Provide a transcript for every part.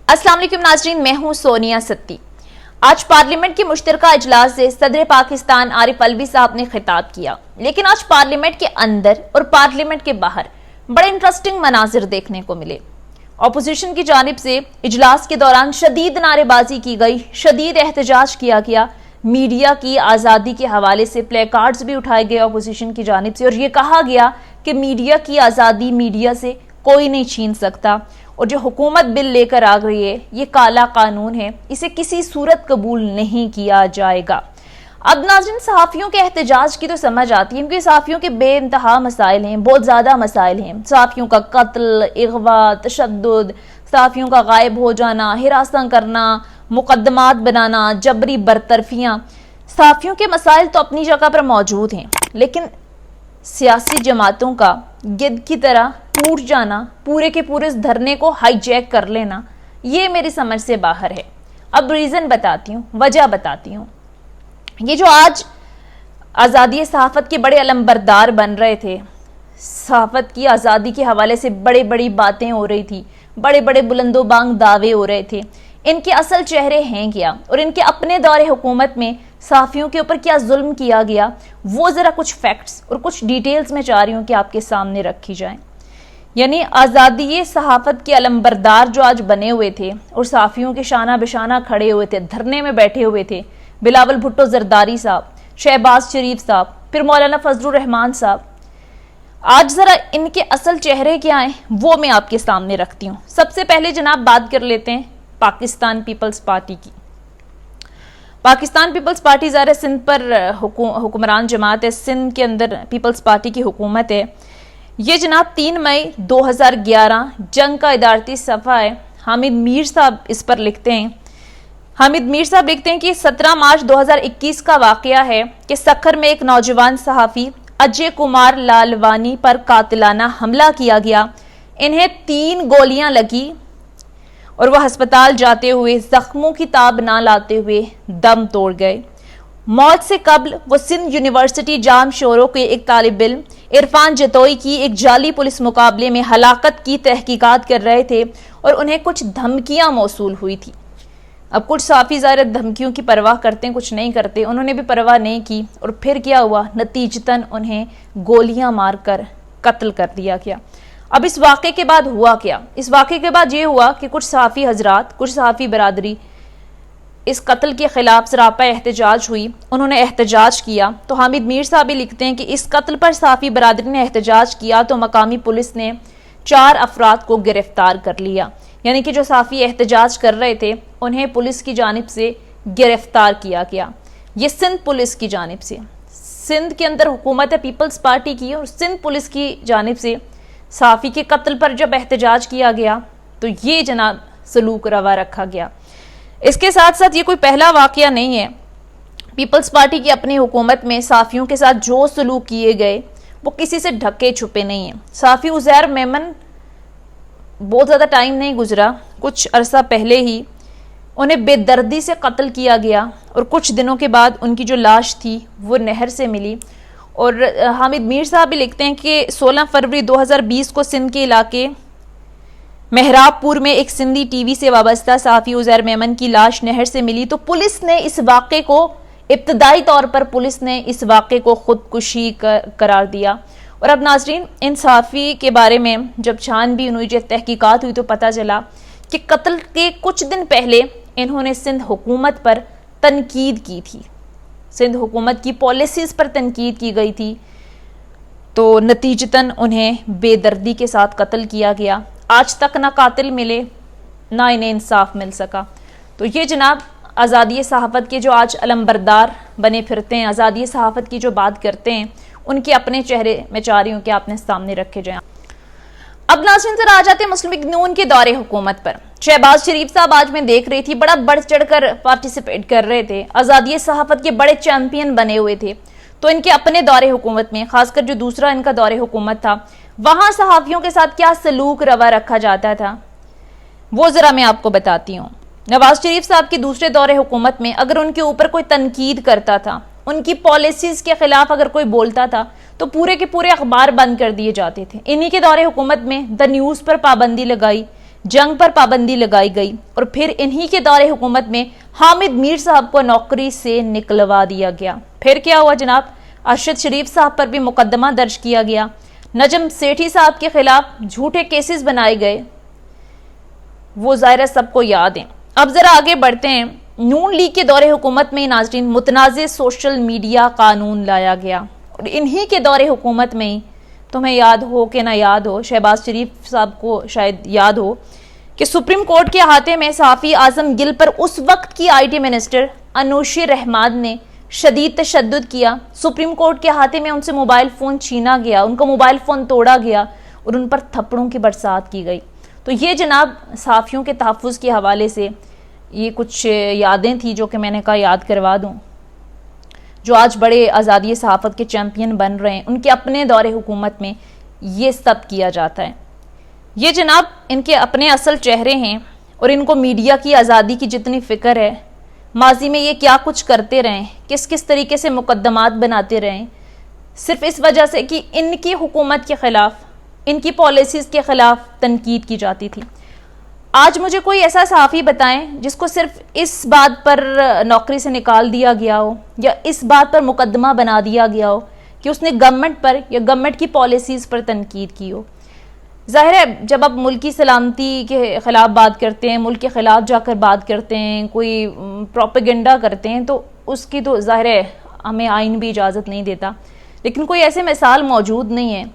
अस्सलाम वालेकुम नाजरीन, मैं हूं सोनिया सत्ती। आज पार्लियामेंट के मुश्तरका इजलास से सदर पाकिस्तान आरिफ अलवी साहब ने खिताब किया, लेकिन आज पार्लियामेंट के अंदर और पार्लियामेंट के बाहर बड़े इंटरेस्टिंग मनाजिर देखने को मिले। अपोजिशन की जानिब से इजलास के दौरान शदीद नारेबाजी की गई, शदीद एहतजाज किया गया, मीडिया की आज़ादी के हवाले से प्ले कार्ड्स भी उठाए गए अपोजिशन की जानिब से, और ये कहा गया कि मीडिया की आज़ादी मीडिया से कोई नहीं छीन सकता, और जो हुकूमत बिल लेकर आ गई है ये काला कानून है, इसे किसी सूरत कबूल नहीं किया जाएगा। अब नाज़रीन, सहाफ़ियों के एहतजाज की तो समझ आती है, क्योंकि सहाफ़ियों के बेइंतहा मसाइल हैं, बहुत ज़्यादा मसाइल हैं। सहाफ़ियों का कत्ल, इग़वा, तशद्दुद, सहाफ़ियों का गायब हो जाना, हिरासत करना, मुकदमात बनाना, जबरी बरतरफियाँ, सहाफ़ियों के मसाइल तो अपनी जगह पर मौजूद हैं, लेकिन सियासी जमातों का गिद्ध की तरह टूट जाना, पूरे के पूरे इस धरने को हाईजैक कर लेना, ये मेरी समझ से बाहर है। अब रीज़न बताती हूँ, वजह बताती हूँ। ये जो आज आज़ादी सहाफ़त के बड़े अलमबरदार बन रहे थे, सहाफ़त की आज़ादी के हवाले से बड़े बड़ी बातें हो रही थी, बड़े बड़े बुलंदोबांग दावे हो रहे थे, इनके असल चेहरे हैं क्या, और इनके अपने दौरे हुकूमत में सहाफ़ियों के ऊपर क्या जुल्म किया गया, वो ज़रा कुछ फैक्ट्स और कुछ डिटेल्स में चाह रही हूँ कि आपके सामने रखी जाएं। यानी आज़ादी सहाफ़त के अलमबरदार जो आज बने हुए थे और सहाफ़ियों के शाना बिशाना खड़े हुए थे, धरने में बैठे हुए थे, बिलावल भुट्टो जरदारी साहब, शहबाज शरीफ साहब, फिर मौलाना फजलुर रहमान साहब, आज ज़रा इनके असल चेहरे क्या हैं वो मैं आपके सामने रखती हूँ। सबसे पहले जनाब बात कर लेते हैं पाकिस्तान पीपल्स पार्टी की। पाकिस्तान पीपल्स पार्टी ज़ाहिर सिंध पर हुक्मरान जमात है, सिंध के अंदर पीपल्स पार्टी की हुकूमत है। ये जनाब 3 मई 2011 जंग का इदारती सफ़ा है। हामिद मीर साहब इस पर लिखते हैं, हामिद मीर साहब लिखते हैं कि 17 मार्च 2021 का वाक़या है कि सखर में एक नौजवान सहाफ़ी अजय कुमार लालवानी पर कातिलाना हमला किया गया। इन्हें 3 गोलियां लगी और वह अस्पताल जाते हुए जख्मों की ताब ना लाते हुए दम तोड़ गए। मौत से कबल वो सिंध यूनिवर्सिटी जाम शोरों के एक तालिब इल्म इरफान जतोई की एक जाली पुलिस मुकाबले में हलाकत की तहकीकात कर रहे थे और उन्हें कुछ धमकियां मौसूल हुई थी। अब कुछ सहाफ़ी ज़ाहिर धमकियों की परवाह करते हैं, कुछ नहीं करते, उन्होंने भी परवाह नहीं की, और फिर क्या हुआ, नतीजतन उन्हें गोलियां मारकर कत्ल कर दिया गया। अब इस वाक़े के बाद हुआ क्या? इस वाक़े के बाद ये हुआ कि कुछ सहाफ़ी हजरात, कुछ सहाफ़ी बरादरी इस कत्ल के खिलाफ सरापा एहतजाज हुई, उन्होंने एहतजाज किया। तो हामिद मीर साहब भी लिखते हैं कि इस कत्ल पर सहाफ़ी बरादरी ने एहतजाज किया तो मकामी पुलिस ने 4 अफराद को गिरफ्तार कर लिया। यानी कि जो सहाफ़ी एहतजाज कर रहे थे उन्हें पुलिस की जानिब से गिरफ्तार किया गया। ये सिंध पुलिस की जानिब से, सिंध के अंदर हुकूमत है पीपल्स पार्टी की, और सिंध पुलिस की जानिब से सहाफ़ी के कत्ल पर जब एहतजाज किया गया तो ये जनाब सलूक रवा रखा गया। इसके साथ साथ ये कोई पहला वाक़या नहीं है। पीपल्स पार्टी की अपनी हुकूमत में सहाफ़ियों के साथ जो सलूक किए गए वो किसी से ढके छुपे नहीं हैं। सहाफ़ी उज़ैर मेमन, बहुत ज़्यादा टाइम नहीं गुजरा, कुछ अरसा पहले ही उन्हें बेदर्दी से कत्ल किया गया, और कुछ दिनों के बाद उनकी जो लाश थी वो नहर से मिली। और हामिद मीर साहब भी लिखते हैं कि 16 फरवरी 2020 को सिंध के इलाके मेहराबपुर में एक सिंधी टीवी से वाबस्ता सहाफ़ी उज़ैर मेमन की लाश नहर से मिली। तो पुलिस ने इस वाक़े को, इब्तदाई तौर पर पुलिस ने इस वाक़े को खुदकुशी करार दिया। और अब नाज़रीन, इन सहाफ़ी के बारे में जब छानबीन हुई, जब तहकीकात हुई, तो पता चला कि कत्ल के कुछ दिन पहले इन्होंने सिंध हुकूमत पर तनकीद की थी, सिंध हुकूमत की पॉलिसीज़ पर तनकीद की गई थी। तो नतीजतन उन्हें बेदर्दी के साथ कत्ल किया गया। आज तक ना कातिल मिले, ना इन्हें इंसाफ मिल सका। तो ये जनाब आज़ादी सहाफ़त के जो आज अलमबरदार बने फिरते हैं, आज़ादी सहाफ़त की जो बात करते हैं, उनके अपने चेहरे मैं चाह रही हूँ कि आपने सामने रखे जाएं। अब नाज़रीन जरा आ जाते हैं मुस्लिम लीग नून के दौरे हुकूमत पर। शहबाज शरीफ साहब आज मैं देख रही थी बड़ा बढ़ चढ़ कर पार्टिसिपेट कर रहे थे, आज़ादी सहाफ़त के बड़े चैंपियन बने हुए थे। तो इनके अपने दौरे हुकूमत में, खासकर जो दूसरा इनका दौरे हुकूमत था, वहां सहाफ़ियों के साथ क्या सलूक रवा रखा जाता था वो ज़रा मैं आपको बताती हूँ। नवाज शरीफ साहब के दूसरे दौरे हुकूमत में अगर उनके ऊपर कोई तनकीद करता था, उनकी पॉलिसीज़ के खिलाफ अगर कोई बोलता था, तो पूरे के पूरे अखबार बंद कर दिए जाते थे। इन्हीं के दौरे हुकूमत में द न्यूज़ पर पाबंदी लगाई जंग पर पाबंदी लगाई गई और फिर इन्हीं के दौरे हुकूमत में हामिद मीर साहब को नौकरी से निकलवा दिया गया। फिर क्या हुआ जनाब, अरशद शरीफ साहब पर भी मुकदमा दर्ज किया गया, नजम सेठी साहब के खिलाफ झूठे केसेस बनाए गए, वो ज़ाहिर सबको याद है। अब जरा आगे बढ़ते हैं। नून लीग के दौरे हुकूमत में नाज़रीन मुतनाज़े सोशल मीडिया कानून लाया गया और इन्हीं के दौरे हुकूमत में ही, तुम्हें याद हो कि ना याद हो, शहबाज शरीफ साहब को शायद याद हो कि सुप्रीम कोर्ट के अहाते में सहाफ़ी आज़म गिल पर उस वक्त की IT मिनिस्टर अनुशी रहमान ने शदीद तशद्दुद किया। सुप्रीम कोर्ट के अहाते में उनसे मोबाइल फ़ोन छीना गया, उनका मोबाइल फ़ोन तोड़ा गया और उन पर थप्पड़ों की बरसात की गई। तो ये जनाब सहाफ़ियों के तहफ़्फ़ुज़ के हवाले से ये कुछ यादें थी जो कि मैंने कहा याद करवा दूँ, जो आज बड़े आज़ादी सहाफ़त के चैम्पियन बन रहे हैं, उनके अपने दौरे हुकूमत में ये सब किया जाता है। ये जनाब इनके अपने असल चेहरे हैं और इनको मीडिया की आज़ादी की जितनी फ़िक्र है, माजी में ये क्या कुछ करते रहें, किस किस तरीके से मुकदमात बनाते रहें, सिर्फ इस वजह से कि इनकी हुकूमत के ख़िलाफ़, इनकी पॉलिसीज़ के ख़िलाफ़ तनकीद की जाती थी। आज मुझे कोई ऐसा सहाफ़ी बताएं जिसको सिर्फ इस बात पर नौकरी से निकाल दिया गया हो या इस बात पर मुकदमा बना दिया गया हो कि उसने गवर्नमेंट पर या गवर्नमेंट की पॉलिसीज़ पर तनकीद की हो। ज़ाहिर है जब आप मुल्क की सलामती के ख़िलाफ़ बात करते हैं, मुल्क के ख़िलाफ़ जाकर बात करते हैं, कोई प्रोपेगेंडा करते हैं, तो उसकी तो ज़ाहिर है हमें आइन भी इजाज़त नहीं देता। लेकिन कोई ऐसे मिसाल मौजूद नहीं है।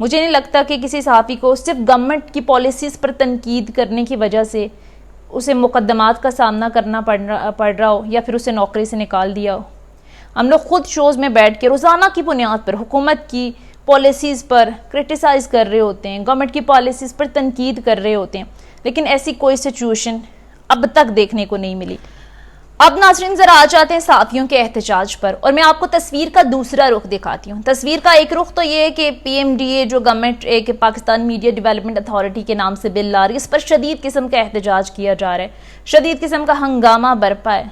मुझे नहीं लगता कि किसी सहाफ़ी को सिर्फ गवर्नमेंट की पॉलिसीज़ पर तनकीद करने की वजह से उसे मुकदमात का सामना करना पड़ रहा हो या फिर उसे नौकरी से निकाल दिया हो। हम लोग ख़ुद शोज़ में बैठ के रोज़ाना की बुनियाद पर हुकूमत की पॉलिसीज़ पर क्रिटिसाइज़ कर रहे होते हैं, गवर्नमेंट की पॉलिसीज़ पर तनकीद कर रहे होते हैं, लेकिन ऐसी कोई सिचुएशन अब तक देखने को नहीं मिली। अब नाज़रीन ज़रा आ जाते हैं सहाफ़ियों के एहतजाज पर और मैं आपको तस्वीर का दूसरा रुख दिखाती हूँ। तस्वीर का एक रुख तो ये है कि PMDA जो गवर्नमेंट एक पाकिस्तान मीडिया डेवलपमेंट अथॉरिटी के नाम से बिल ला रही है, इस पर शदीद किस्म का एहतजाज किया जा रहा है, शदीद किस्म का हंगामा बरपा है।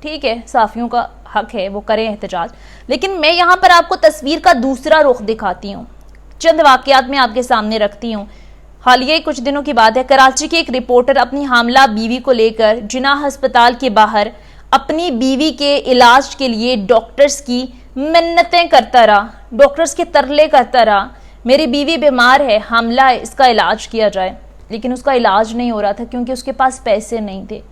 ठीक है, सहाफ़ियों का हक है वो करें एहतजाज, लेकिन मैं यहाँ पर आपको तस्वीर का दूसरा रुख दिखाती हूँ, चंद वाक़यात में आपके सामने रखती हूँ। हालिया कुछ दिनों की बात है, कराची के एक रिपोर्टर अपनी हामला बीवी को लेकर जिनाह अस्पताल के बाहर अपनी बीवी के इलाज के लिए डॉक्टर्स की मिन्नतें करता रहा, डॉक्टर्स के तरले करता रहा, मेरी बीवी बीमार है, हामला है, इसका इलाज किया जाए। लेकिन उसका इलाज नहीं हो रहा था क्योंकि उसके पास पैसे नहीं थे।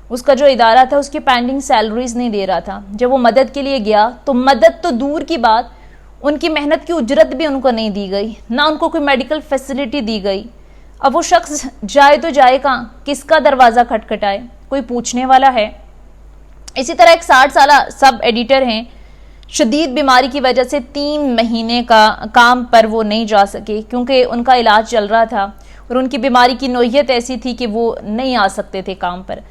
उसका जो इदारा था उसकी पेंडिंग सैलरीज नहीं दे रहा था। जब वो मदद के लिए गया तो मदद तो दूर की बात, उनकी मेहनत की उजरत भी उनको नहीं दी गई, ना उनको कोई मेडिकल फैसिलिटी दी गई। अब वो शख्स जाए तो जाए कहाँ, किसका दरवाज़ा खटखटाए, कोई पूछने वाला है? इसी तरह एक 60 साल सब एडिटर हैं, शदीद बीमारी की वजह से 3 महीने का काम पर वो नहीं जा सके क्योंकि उनका इलाज चल रहा था और उनकी बीमारी की नोयत ऐसी थी कि वो नहीं आ सकते थे काम पर।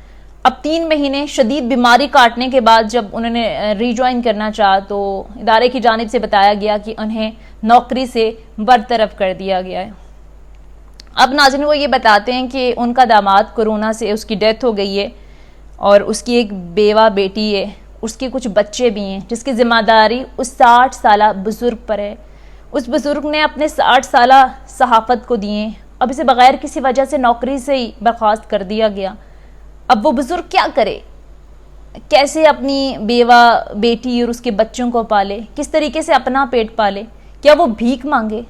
अब 3 महीने शदीद बीमारी काटने के बाद जब उन्होंने रीजॉइन करना चाहा तो इदारे की जानिब से बताया गया कि उन्हें नौकरी से बरतरफ कर दिया गया है। अब नाज़रीन वो ये बताते हैं कि उनका दामाद कोरोना से उसकी डेथ हो गई है और उसकी एक बेवा बेटी है, उसके कुछ बच्चे भी हैं जिसकी ज़िम्मेदारी उस 60 साल बुज़ुर्ग पर है। उस बुज़ुर्ग ने अपने 60 साल सहाफ़त को दिए, अब इसे बग़ैर किसी वजह से नौकरी से ही बर्खास्त कर दिया गया। अब वो बुज़ुर्ग क्या करे, कैसे अपनी बेवा बेटी और उसके बच्चों को पाले, किस तरीके से अपना पेट पाले? क्या वो भीख मांगे?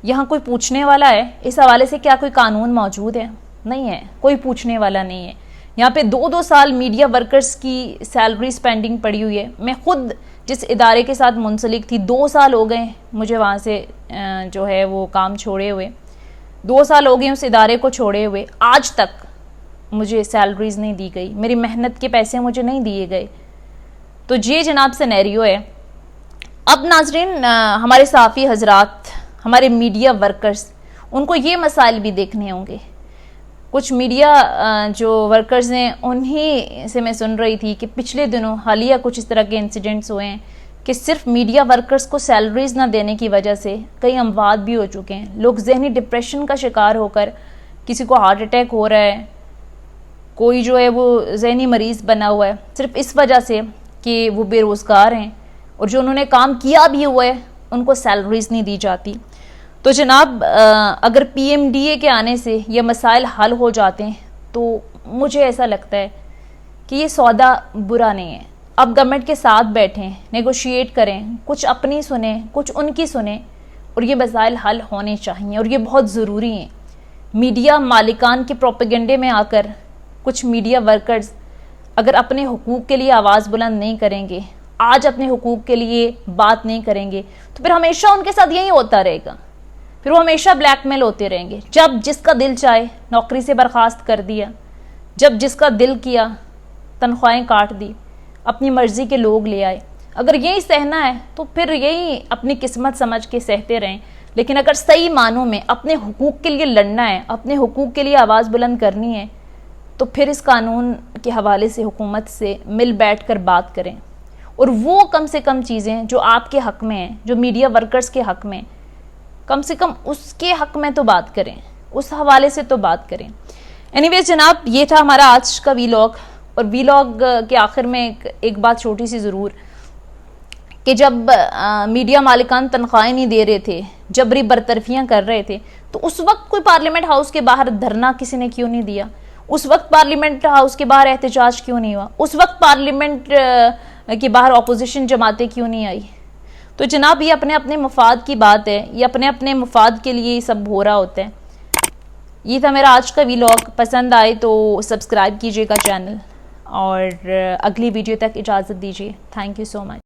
यहाँ कोई पूछने वाला है इस हवाले से? क्या कोई कानून मौजूद है? नहीं है, कोई पूछने वाला नहीं है। यहाँ पे 2-2 साल मीडिया वर्कर्स की सैलरी पेंडिंग पड़ी हुई है। मैं खुद जिस इदारे के साथ मुंसलिक थी 2 साल हो गए मुझे वहाँ से जो है वो काम छोड़े हुए, 2 साल हो गए उस इदारे को छोड़े हुए, आज तक मुझे सैलरीज नहीं दी गई, मेरी मेहनत के पैसे मुझे नहीं दिए गए। तो ये जनाब सिनेरियो है। अब नाजरीन हमारे सहाफ़ी हजरात, हमारे मीडिया वर्कर्स, उनको ये मसाइल भी देखने होंगे। कुछ मीडिया जो वर्कर्स हैं उन्हीं से मैं सुन रही थी कि पिछले दिनों हालिया कुछ इस तरह के इंसिडेंट्स हुए हैं कि सिर्फ मीडिया वर्कर्स को सैलरीज ना देने की वजह से कई अमवात भी हो चुके हैं। लोग जहनी डिप्रेशन का शिकार होकर, किसी को हार्ट अटैक हो रहा है, कोई जो है वो जहनी मरीज़ बना हुआ है सिर्फ इस वजह से कि वो बेरोज़गार हैं और जो उन्होंने काम किया भी हुआ है उनको सैलरीज नहीं दी जाती। تو جناب اگر پی ایم ڈی اے کے آنے سے یہ مسائل حل ہو جاتے ہیں تو مجھے ایسا لگتا ہے کہ یہ سودا برا نہیں ہے. اب گورنمنٹ کے ساتھ بیٹھیں, نیگوشیٹ کریں, کچھ اپنی سنیں, کچھ ان کی سنیں, اور یہ مسائل حل ہونے چاہیے اور یہ بہت ضروری ہیں. میڈیا مالکان کے پروپیگنڈے میں آ کر کچھ میڈیا ورکرز اگر اپنے حقوق کے لیے آواز بلند نہیں کریں گے, آج اپنے حقوق کے لیے بات نہیں کریں گے, تو پھر ہمیشہ ان کے ساتھ یہی ہوتا رہے گا. پھر وہ ہمیشہ بلیک میل ہوتے رہیں گے. جب جس کا دل چاہے نوکری سے برخاست کر دیا, جب جس کا دل کیا تنخواہیں کاٹ دی, اپنی مرضی کے لوگ لے آئے. اگر یہی سہنا ہے تو پھر یہی اپنی قسمت سمجھ کے سہتے رہیں. لیکن اگر صحیح معنوں میں اپنے حقوق کے لیے لڑنا ہے, اپنے حقوق کے لیے آواز بلند کرنی ہے, تو پھر اس قانون کے حوالے سے حکومت سے مل بیٹھ کر بات کریں, اور وہ کم سے کم چیزیں جو آپ کے حق میں ہیں, جو میڈیا ورکرز کے حق میں, کم سے کم اس کے حق میں تو بات کریں, اس حوالے سے تو بات کریں. اینی ویز جناب, یہ تھا ہمارا آج کا ویلاگ. اور ویلاگ کے آخر میں ایک بات چھوٹی سی ضرور, کہ جب میڈیا مالکان تنخواہیں نہیں دے رہے تھے, جبری برطرفیاں کر رہے تھے, تو اس وقت کوئی پارلیمنٹ ہاؤس کے باہر دھرنا کسی نے کیوں نہیں دیا؟ اس وقت پارلیمنٹ ہاؤس کے باہر احتجاج کیوں نہیں ہوا؟ اس وقت پارلیمنٹ کے باہر اپوزیشن جماعتیں کیوں نہیں آئی؟ تو جناب یہ اپنے اپنے مفاد کی بات ہے, یہ اپنے اپنے مفاد کے لیے یہ سب ہو رہا ہوتا ہے. یہ تھا میرا آج کا ویلاگ. پسند آئے تو سبسکرائب کیجیے گا چینل, اور اگلی ویڈیو تک اجازت دیجیے. Thank you so much.